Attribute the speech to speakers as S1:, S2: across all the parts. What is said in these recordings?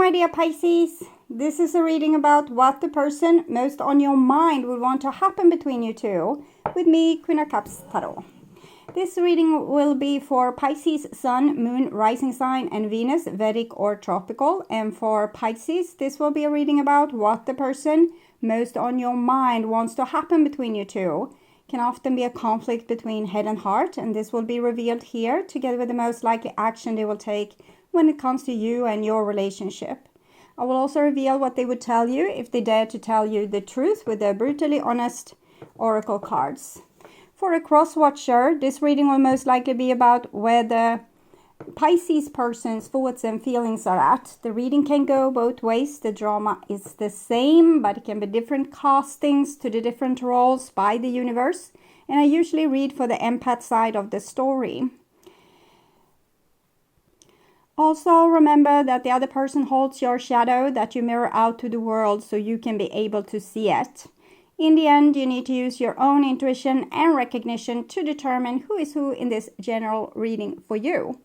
S1: my dear Pisces. This is a reading about what the person most on your mind would want to happen between you two with me, Queen of Cups Tarot. This reading will be for Pisces, Sun, Moon, Rising Sign, and Venus, Vedic or Tropical. And for Pisces, this will be a reading about what the person most on your mind wants to happen between you two. Can often be a conflict between head and heart, and this will be revealed here together with the most likely action they will take when it comes to you and your relationship. I will also reveal what they would tell you if they dare to tell you the truth with their brutally honest oracle cards. For a cross-watcher, this reading will most likely be about where the Pisces person's thoughts and feelings are at. The reading can go both ways. The drama is the same, but it can be different castings to the different roles by the universe. And I usually read for the empath side of the story. Also, remember that the other person holds your shadow that you mirror out to the world so you can be able to see it. In the end, you need to use your own intuition and recognition to determine who is who in this general reading for you.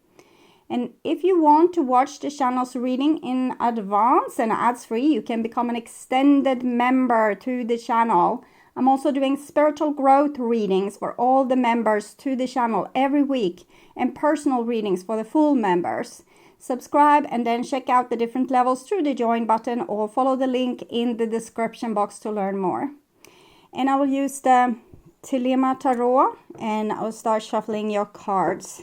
S1: And if you want to watch the channel's reading in advance and ads-free, you can become an extended member to the channel. I'm also doing spiritual growth readings for all the members to the channel every week and personal readings for the full members. Subscribe and then check out the different levels through the join button or follow the link in the description box to learn more. And I will use the THELEMA tarot and I'll start shuffling your cards.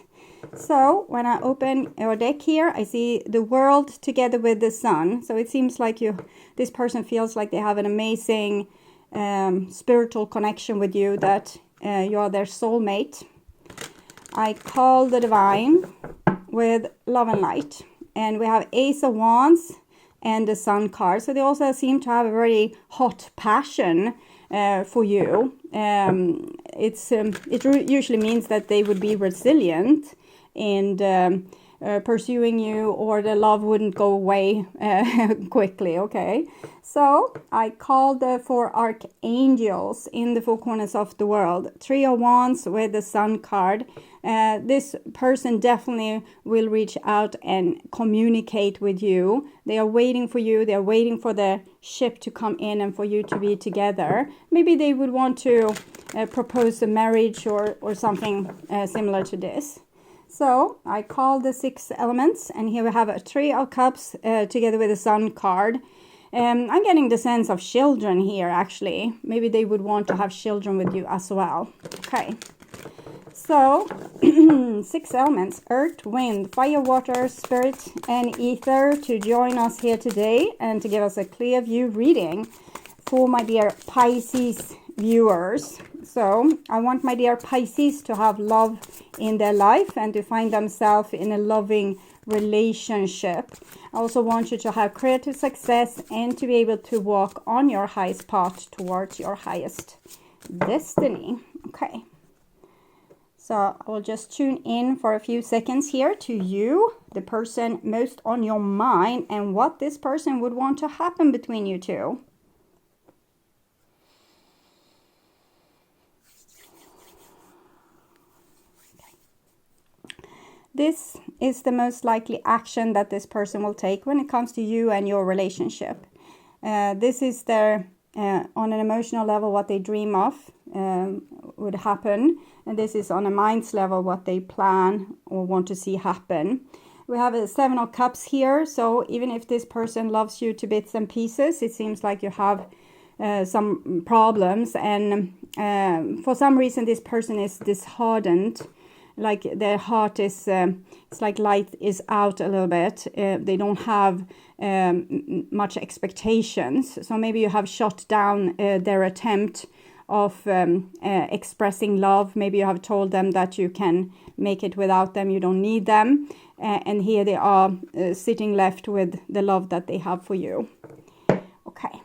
S1: So when I open your deck here, I see the world together with the sun. So it seems like this person feels like they have an amazing spiritual connection with you, that you are their soulmate. I call the divine with love and light. And we have Ace of Wands and the Sun card. So they also seem to have a very hot passion for you. It usually means that they would be resilient and pursuing you, or the love wouldn't go away quickly, okay? So I called the 4 archangels in the 4 corners of the world. 3 of Wands with the Sun card. This person definitely will reach out and communicate with you. They are waiting for you. They are waiting for the ship to come in and for you to be together. Maybe they would want to propose a marriage or something similar to this. So I call the 6 elements, and here we have a 3 of Cups together with the Sun card. I'm getting the sense of children here, actually. Maybe they would want to have children with you as well. Okay. So, 6 elements, earth, wind, fire, water, spirit, and ether to join us here today and to give us a clear view reading for my dear Pisces viewers. So, I want my dear Pisces to have love in their life and to find themselves in a loving relationship. I also want you to have creative success and to be able to walk on your highest path towards your highest destiny. Okay. So I will just tune in for a few seconds here to you, the person most on your mind, and what this person would want to happen between you two. This is the most likely action that this person will take when it comes to you and your relationship. This is their, on an emotional level, what they dream of would happen. And this is on a mind's level, what they plan or want to see happen. We have a 7 of Cups here. So even if this person loves you to bits and pieces, it seems like you have some problems. And for some reason, this person is disheartened. Like their heart is, it's like light is out a little bit. They don't have much expectations. So maybe you have shot down their attempt of expressing love. Maybe you have told them that you can make it without them, you don't need them. And here they are sitting left with the love that they have for you. Okay.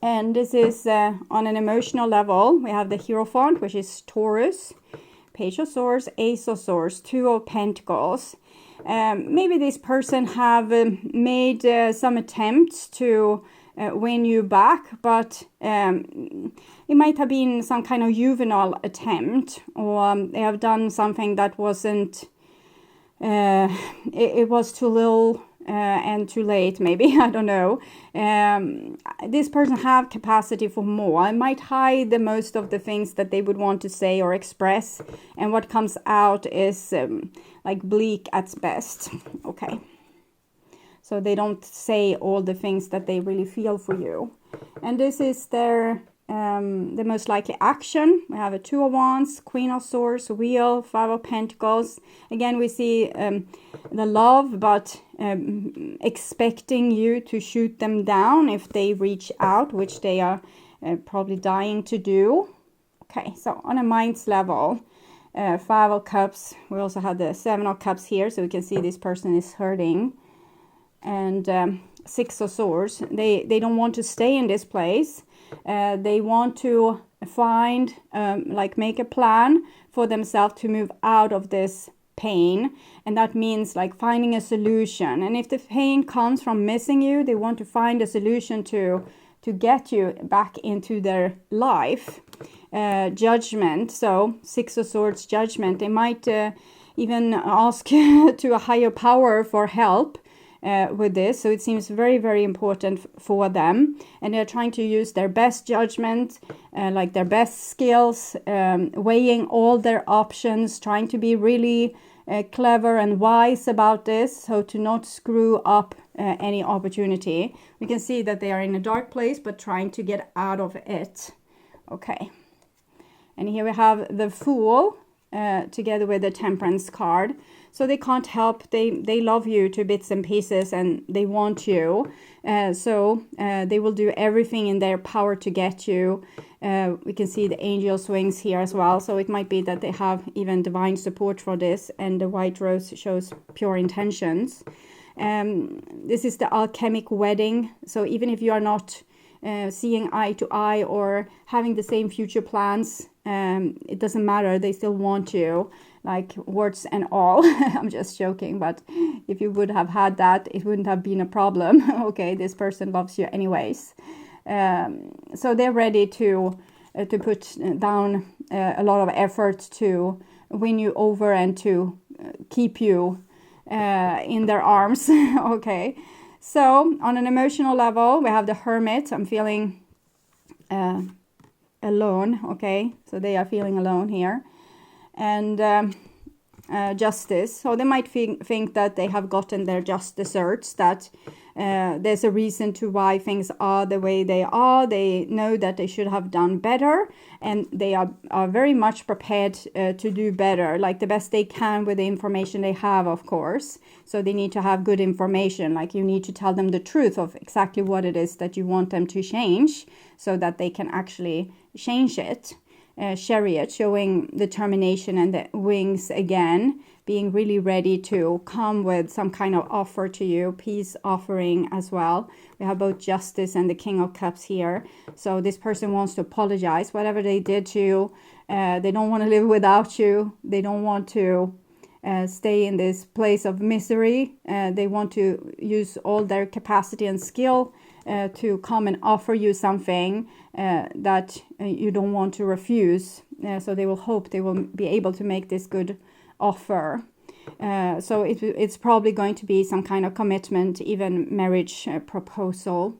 S1: And this is on an emotional level. We have the Hierophant, which is Taurus. Page of Swords, Ace of Swords, 2 of Pentacles. Maybe this person have made some attempts to win you back, but it might have been some kind of juvenile attempt, or they have done something that wasn't, it was too little and too late, maybe. I don't know. This person have capacity for more. I might hide the most of the things that they would want to say or express, and what comes out is like bleak at best. Okay, so they don't say all the things that they really feel for you, and this is their the most likely action. We have a 2 of Wands, Queen of Swords, Wheel, 5 of Pentacles. Again, we see the love, but expecting you to shoot them down if they reach out, which they are probably dying to do. Okay, so on a mind's level, 5 of Cups. We also have the 7 of Cups here, so we can see this person is hurting. And 6 of Swords. They don't want to stay in this place. They want to find, like make a plan for themselves to move out of this pain. And that means like finding a solution. And if the pain comes from missing you, they want to find a solution to get you back into their life. Judgment. So 6 of Swords, judgment. They might even ask to a higher power for help. With this, so it seems very, very important for them, and they're trying to use their best judgment, like their best skills, weighing all their options, trying to be really clever and wise about this, so to not screw up any opportunity. We can see that they are in a dark place, but trying to get out of it. Okay, and here we have the Fool together with the Temperance card. So they can't help, they love you to bits and pieces, and they want you. So they will do everything in their power to get you. We can see the angel swings here as well. So it might be that they have even divine support for this. And the white rose shows pure intentions. This is the alchemic wedding. So even if you are not seeing eye to eye or having the same future plans, it doesn't matter. They still want you, like words and all. I'm just joking, but if you would have had that, it wouldn't have been a problem. Okay, this person loves you anyways. So they're ready to put down a lot of effort to win you over and to keep you in their arms. Okay, so on an emotional level, we have the Hermit. I'm feeling alone. Okay, so they are feeling alone here. And Justice. So they might think that they have gotten their just desserts, that there's a reason to why things are the way they are. They know that they should have done better, and they are very much prepared to do better, like the best they can with the information they have, of course. So they need to have good information, like you need to tell them the truth of exactly what it is that you want them to change, so that they can actually change it. Chariot, showing determination and the wings again, being really ready to come with some kind of offer to you, peace offering as well. We have both Justice and the King of Cups here. So this person wants to apologize, whatever they did to you. They don't want to live without you. They don't want to stay in this place of misery. They want to use all their capacity and skill to come and offer you something that you don't want to refuse. So they will hope they will be able to make this good offer. So it's probably going to be some kind of commitment, even marriage proposal,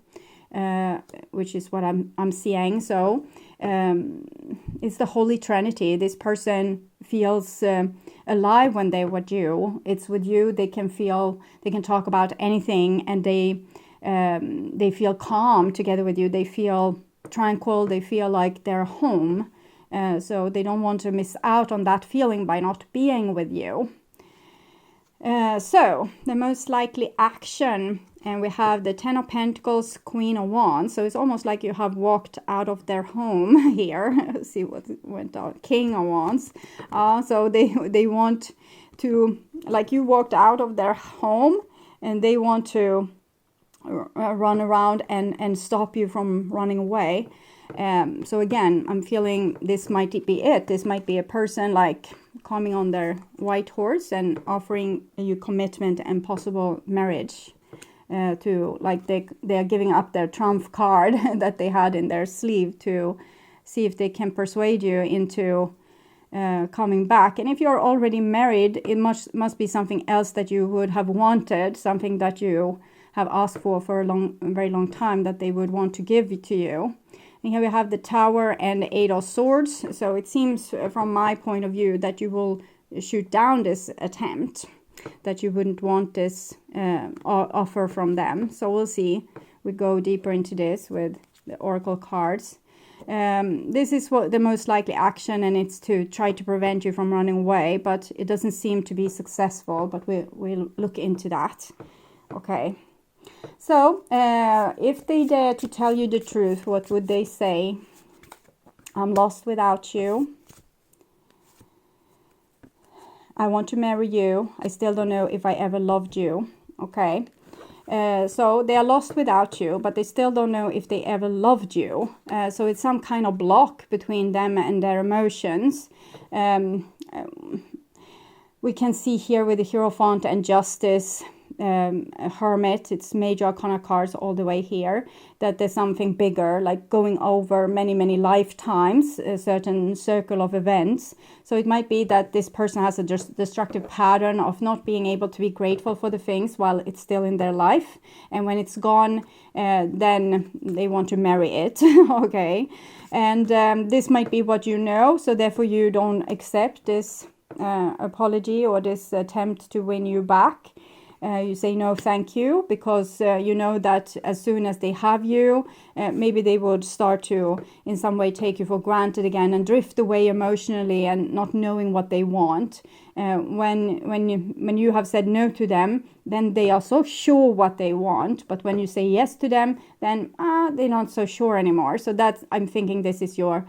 S1: which is what I'm seeing. So it's the Holy Trinity. This person feels alive when they're with you. It's with you they can feel, they can talk about anything, and they feel calm together with you. They feel tranquil. They feel like they're home. So they don't want to miss out on that feeling by not being with you. So the most likely action, and we have the 10 of Pentacles, Queen of Wands. So it's almost like you have walked out of their home here. Let's see what went on. King of Wands. So they want to, like you walked out of their home, and they want to run around and stop you from running away. So again, I'm feeling this might be it. This might be a person like coming on their white horse and offering you commitment and possible marriage. To like they are giving up their trump card that they had in their sleeve to see if they can persuade you into coming back. And if you're already married, it must be something else that you would have wanted, something that you have asked for a very long time, that they would want to give to you. And here we have the Tower and the Eight of Swords. So it seems from my point of view that you will shoot down this attempt, that you wouldn't want this offer from them. So we'll see. We go deeper into this with the Oracle cards. This is what the most likely action, and it's to try to prevent you from running away, but it doesn't seem to be successful, but we'll look into that. Okay, so if they dare to tell you the truth, what would they say? I'm lost without you. I want to marry you. I still don't know if I ever loved you. Okay. So they are lost without you, but they still don't know if they ever loved you. So it's some kind of block between them and their emotions. We can see here with the Hierophant and Justice, a Hermit, it's major arcana cards all the way here, that there's something bigger, like going over many lifetimes, a certain circle of events. So it might be that this person has a destructive pattern of not being able to be grateful for the things while it's still in their life, and when it's gone, then they want to marry it. Okay, and this might be what you know, so therefore you don't accept this apology or this attempt to win you back. You say no thank you, because you know that as soon as they have you, maybe they would start to in some way take you for granted again and drift away emotionally and not knowing what they want. When you have said no to them, then they are so sure what they want, but when you say yes to them, then they're not so sure anymore. So that's, I'm thinking this is your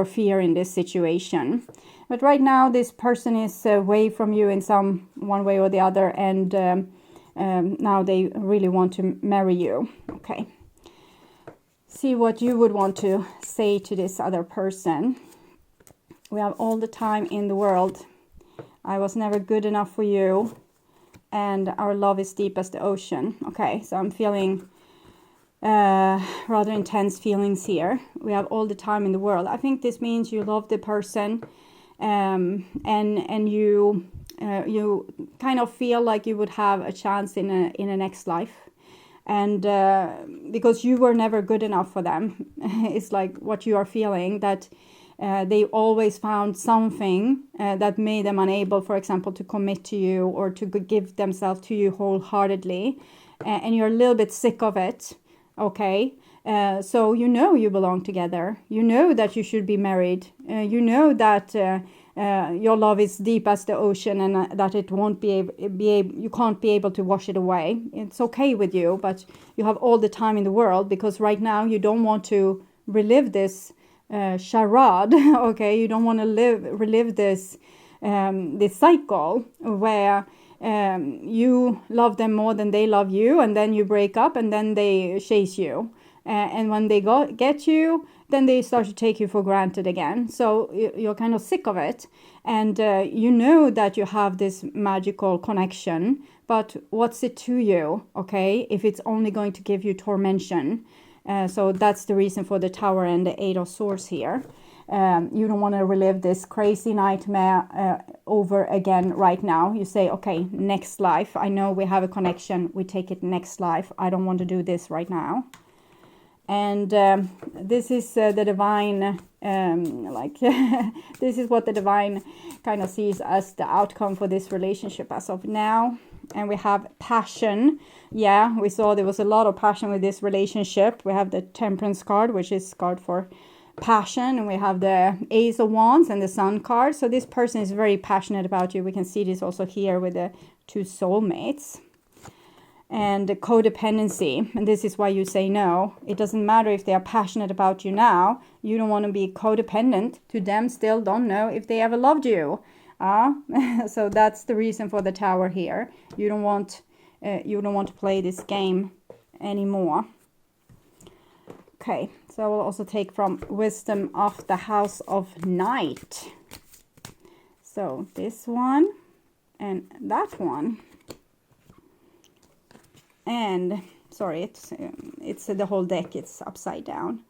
S1: fear in this situation. But right now, this person is away from you in one way or the other, and now they really want to marry you. Okay. See what you would want to say to this other person. We have all the time in the world. I was never good enough for you, and our love is deep as the ocean. Okay, so I'm feeling rather intense feelings here. We have all the time in the world. I think this means you love the person. And you kind of feel like you would have a chance in a next life, and because you were never good enough for them. It's like what you are feeling, that they always found something that made them unable, for example, to commit to you or to give themselves to you wholeheartedly, and you're a little bit sick of it. Okay. So you know you belong together. You know that you should be married. You know that your love is deep as the ocean, and that it won't you can't be able to wash it away. It's okay with you, but you have all the time in the world, because right now you don't want to relive this charade. Okay, you don't want to relive this cycle where you love them more than they love you, and then you break up, and then they chase you. And when they get you, then they start to take you for granted again. So you're kind of sick of it. And you know that you have this magical connection. But what's it to you, okay, if it's only going to give you tormentation? So that's the reason for the Tower and the Eight of Swords here. You don't want to relive this crazy nightmare over again right now. You say, okay, next life. I know we have a connection. We take it next life. I don't want to do this right now. And this is the divine, this is what the divine kind of sees as the outcome for this relationship as of now. And we have passion. Yeah, we saw there was a lot of passion with this relationship. We have the Temperance card, which is card for passion, and we have the Ace of Wands and the Sun card. So this person is very passionate about you. We can see this also here with the two soulmates. And the codependency, and this is why you say no. It doesn't matter if they are passionate about you now. You don't want to be codependent to them. Still don't know if they ever loved you. So that's the reason for the Tower here. You don't want to play this game anymore. Okay, so I will also take from Wisdom of the House of Night. So this one and that one. And sorry, it's the whole deck. It's upside down.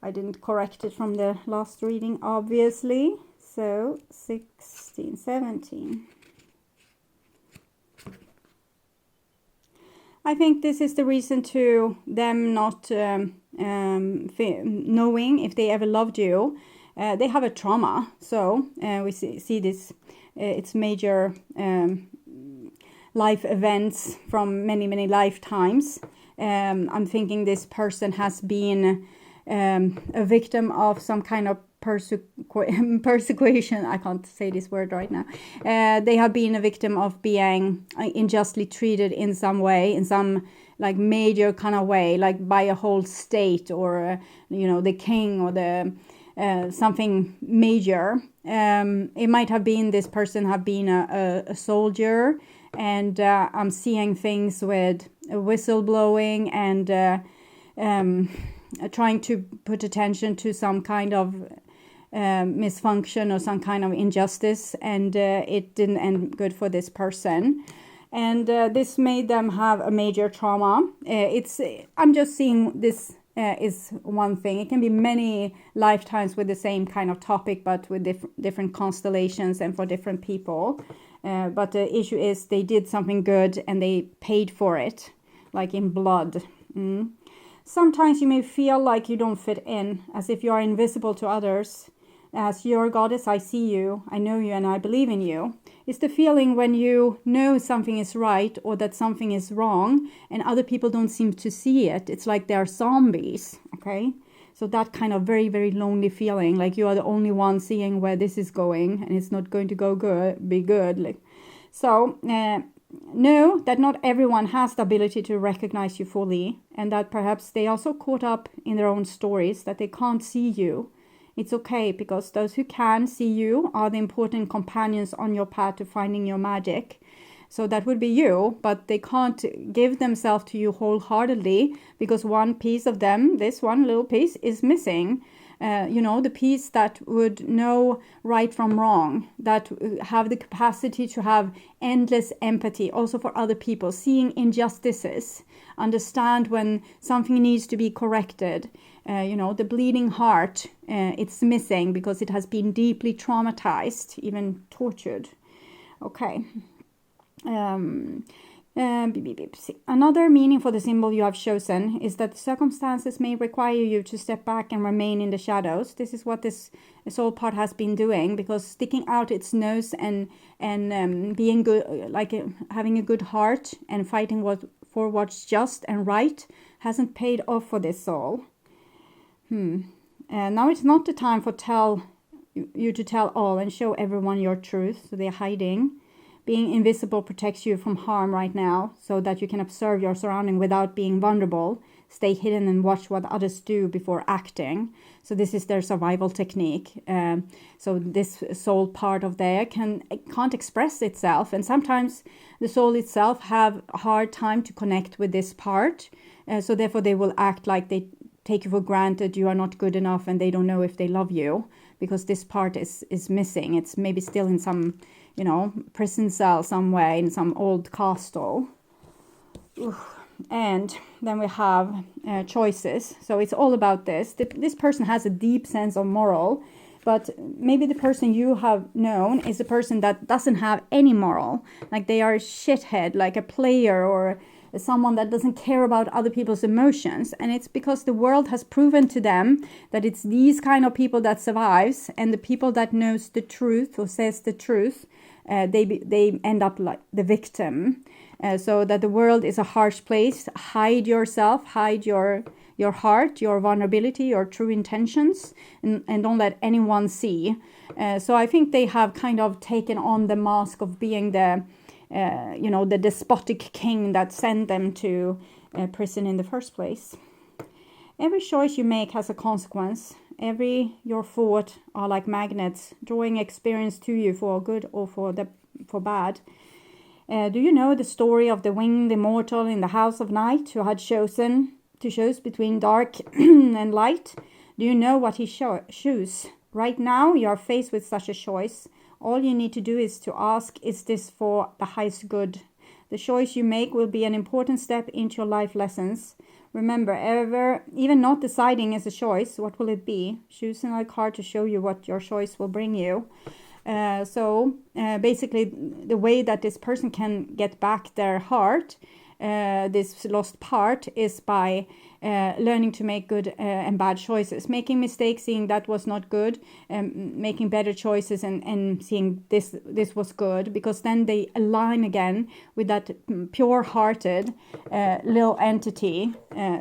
S1: I didn't correct it from the last reading, obviously. So 16, 17. I think this is the reason to them not knowing if they ever loved you. They have a trauma. So we see this, it's major life events from many lifetimes. I'm thinking this person has been a victim of some kind of persecution. I can't say this word right now. They have been a victim of being unjustly treated in some way, in some like major kind of way, like by a whole state, or the king, or the something major. It might have been this person have been a soldier, and I'm seeing things with whistleblowing and trying to put attention to some kind of misfunction or some kind of injustice, and it didn't end good for this person, and this made them have a major trauma. I'm just seeing this is one thing. It can be many lifetimes with the same kind of topic, but with different constellations and for different people. But the issue is they did something good and they paid for it, like in blood. Sometimes you may feel like you don't fit in, as if you are invisible to others. As your goddess, I see you, I know you, and I believe in you. It's the feeling when you know something is right or that something is wrong and other people don't seem to see it. It's like they're zombies, okay? So that kind of very lonely feeling, like you are the only one seeing where this is going and it's not going to be good. So know that not everyone has the ability to recognize you fully, and that perhaps they are so caught up in their own stories that they can't see you. It's okay, because those who can see you are the important companions on your path to finding your magic. So that would be you, but they can't give themselves to you wholeheartedly because one piece of them, this one little piece, is missing. The piece that would know right from wrong, that have the capacity to have endless empathy also for other people, seeing injustices, understand when something needs to be corrected. The bleeding heart, it's missing because it has been deeply traumatized, even tortured. Okay. Another meaning for the symbol you have chosen is that circumstances may require you to step back and remain in the shadows. This is what this soul part has been doing, because sticking out its nose and being good, like having a good heart and fighting for what's just and right hasn't paid off for this soul. Now it's not the time for you to tell all and show everyone your truth, so they're hiding. Being invisible protects you from harm right now, so that you can observe your surrounding without being vulnerable. Stay hidden and watch what others do before acting. So this is their survival technique. So this soul part of there can't express itself, and sometimes the soul itself have a hard time to connect with this part. So therefore they will act like they take you for granted, you are not good enough, and they don't know if they love you, because this part is missing. It's maybe still in some prison cell somewhere in some old castle. And then we have choices. So it's all about this. This person has a deep sense of moral, but maybe the person you have known is a person that doesn't have any moral. Like they are a shithead, like a player, or someone that doesn't care about other people's emotions. And it's because the world has proven to them that it's these kind of people that survives, and the people that knows the truth or says the truth, they end up like the victim. So that the world is a harsh place. Hide yourself, hide your heart, your vulnerability, your true intentions, and don't let anyone see. So I think they have kind of taken on the mask of being the despotic king that sent them to prison in the first place. Every choice you make has a consequence. Your thought are like magnets, drawing experience to you for good or for bad. Do you know the story of the winged immortal in the house of night, who had chosen to choose between dark and light? Do you know what he chose? Right now you are faced with such a choice. All you need to do is to ask, is this for the highest good? The choice you make will be an important step into your life lessons. Remember, even not deciding is a choice. What will it be? Choosing a card to show you what your choice will bring you. Basically, the way that this person can get back their heart, this lost part, is by learning to make good and bad choices, making mistakes, seeing that was not good, making better choices, and seeing this was good, because then they align again with that pure-hearted little entity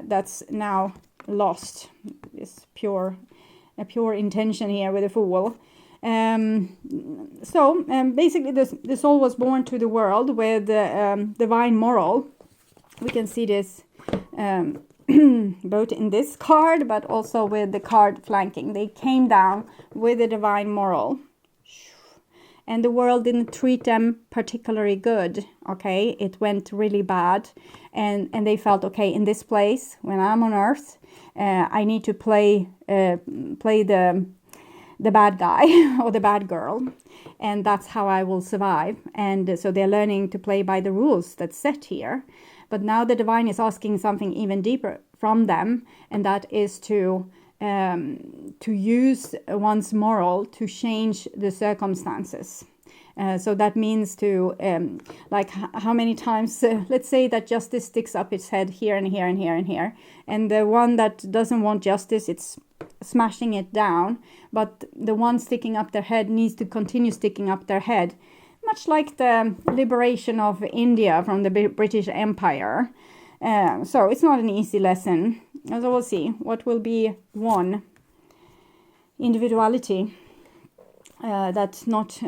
S1: that's now lost. This pure intention here with the Fool. Basically, this soul was born to the world with divine moral. We can see this both in this card, but also with the card flanking. They came down with a divine moral, and the world didn't treat them particularly good. Okay, it went really bad, and they felt, okay, in this place, when I'm on Earth, I need to play the bad guy or the bad girl, and that's how I will survive. And so they're learning to play by the rules that's set here. But now the divine is asking something even deeper from them, and that is to use one's moral to change the circumstances. So that means to, like, how many times, let's say that justice sticks up its head here and here and here and here, and the one that doesn't want justice, it's smashing it down, but the one sticking up their head needs to continue sticking up their head, much like the liberation of India from the British Empire. So it's not an easy lesson. So we'll see what will be one. Individuality. That not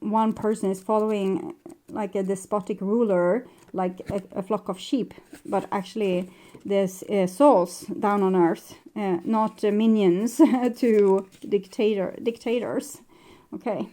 S1: one person is following like a despotic ruler, like a flock of sheep, but actually there's souls down on earth, not minions to dictators. Okay.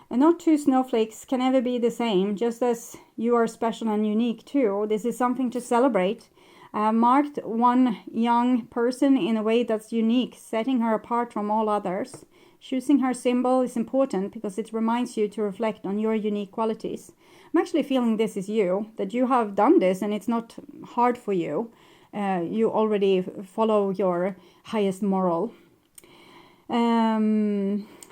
S1: And not two snowflakes can ever be the same, just as you are special and unique too. This is something to celebrate. I have marked one young person in a way that's unique, setting her apart from all others. Choosing her symbol is important because it reminds you to reflect on your unique qualities. I'm actually feeling this is you, that you have done this and it's not hard for you. You already follow your highest moral.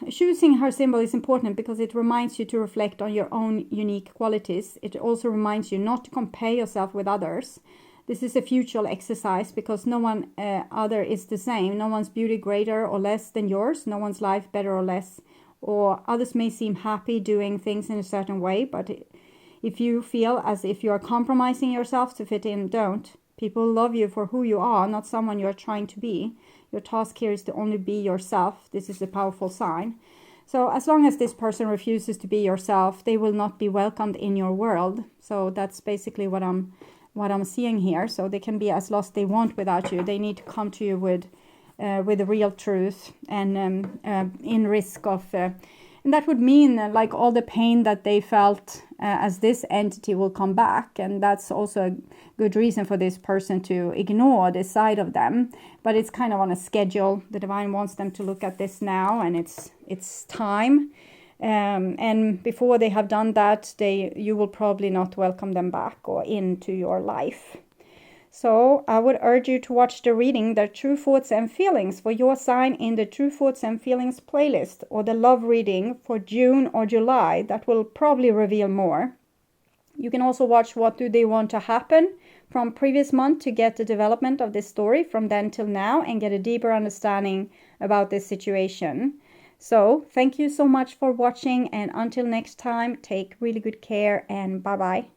S1: Choosing her symbol is important because it reminds you to reflect on your own unique qualities. It also reminds you not to compare yourself with others. This is a futile exercise because no one other is the same. No one's beauty greater or less than yours. No one's life better or less. Or others may seem happy doing things in a certain way, but if you feel as if you are compromising yourself to fit in, don't. People love you for who you are, not someone you are trying to be. Your task here is to only be yourself. This is a powerful sign. So as long as this person refuses to be yourself, they will not be welcomed in your world. So that's basically what I'm seeing here. So they can be as lost they want without you. They need to come to you with the real truth and in risk of... and that would mean like all the pain that they felt as this entity will come back. And that's also a good reason for this person to ignore this side of them. But it's kind of on a schedule. The divine wants them to look at this now, and it's time. And before they have done that, you will probably not welcome them back or into your life. So I would urge you to watch the reading, the True Thoughts and Feelings for your sign in the True Thoughts and Feelings playlist, or the love reading for June or July. That will probably reveal more. You can also watch What Do They Want to Happen from previous month to get the development of this story from then till now and get a deeper understanding about this situation. So thank you so much for watching, and until next time, take really good care and bye-bye.